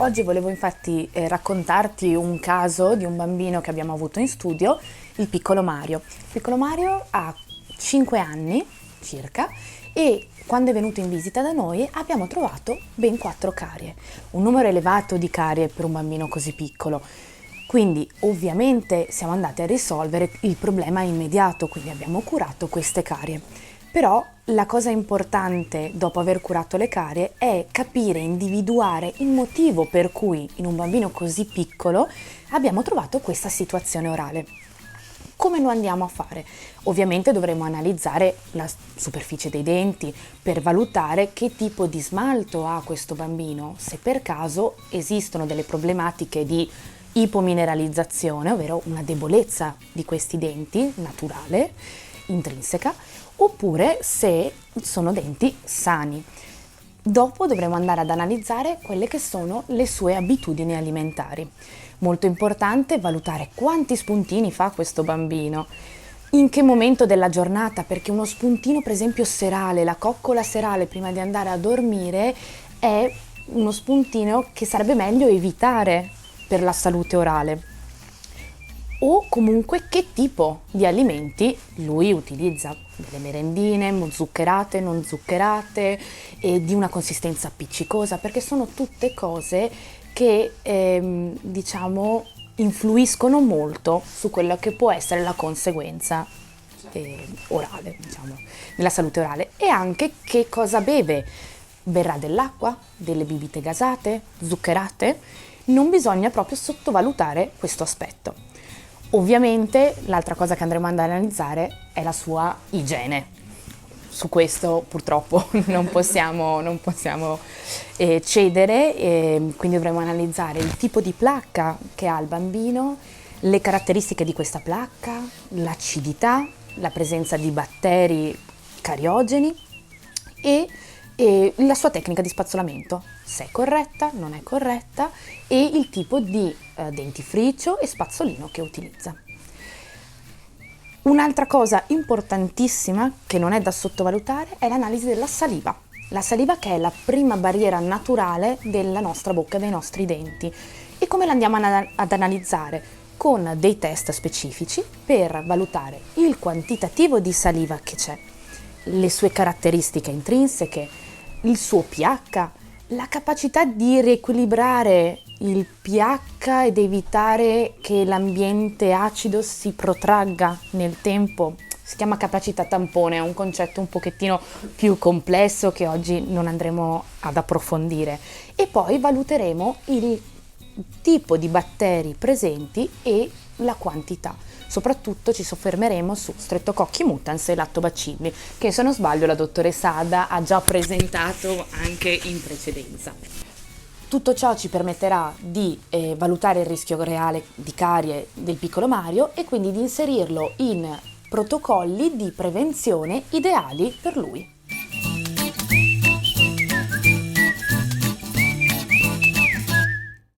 Oggi volevo infatti raccontarti un caso di un bambino che abbiamo avuto in studio, il piccolo Mario. Il piccolo Mario ha 5 anni circa e quando è venuto in visita da noi abbiamo trovato ben 4 carie, un numero elevato di carie per un bambino così piccolo. Quindi ovviamente siamo andati a risolvere il problema immediato, quindi abbiamo curato queste carie. Però la cosa importante dopo aver curato le carie è capire, individuare il motivo per cui in un bambino così piccolo abbiamo trovato questa situazione orale. Come lo andiamo a fare? Ovviamente dovremo analizzare la superficie dei denti per valutare che tipo di smalto ha questo bambino, se per caso esistono delle problematiche di ipomineralizzazione, ovvero una debolezza di questi denti naturale, intrinseca, oppure se sono denti sani. Dopo dovremo andare ad analizzare quelle che sono le sue abitudini alimentari. Molto importante valutare quanti spuntini fa questo bambino, in che momento della giornata, perché uno spuntino per esempio serale, la coccola serale prima di andare a dormire è uno spuntino che sarebbe meglio evitare per la salute orale. O comunque che tipo di alimenti lui utilizza, delle merendine, zuccherate, non zuccherate, e di una consistenza appiccicosa, perché sono tutte cose che influiscono molto su quella che può essere la conseguenza orale, nella salute orale. E anche che cosa beve. Berrà dell'acqua, delle bibite gasate, zuccherate? Non bisogna proprio sottovalutare questo aspetto. Ovviamente l'altra cosa che andremo ad analizzare è la sua igiene. Su questo purtroppo non possiamo cedere, quindi dovremo analizzare il tipo di placca che ha il bambino, le caratteristiche di questa placca, l'acidità, la presenza di batteri cariogeni e la sua tecnica di spazzolamento, se è corretta, non è corretta, e il tipo di dentifricio e spazzolino che utilizza. Un'altra cosa importantissima che non è da sottovalutare è l'analisi della saliva. La saliva che è la prima barriera naturale della nostra bocca, dei nostri denti. E come la andiamo ad analizzare? Con dei test specifici per valutare il quantitativo di saliva che c'è, le sue caratteristiche intrinseche, il suo pH, la capacità di riequilibrare il pH ed evitare che l'ambiente acido si protragga nel tempo. Si chiama capacità tampone, è un concetto un pochettino più complesso che oggi non andremo ad approfondire. E poi valuteremo il tipo di batteri presenti e la quantità. Soprattutto ci soffermeremo su Streptococcus mutans e Lattobacilli, che se non sbaglio la dottoressa Ada ha già presentato anche in precedenza. Tutto ciò ci permetterà di valutare il rischio reale di carie del piccolo Mario e quindi di inserirlo in protocolli di prevenzione ideali per lui.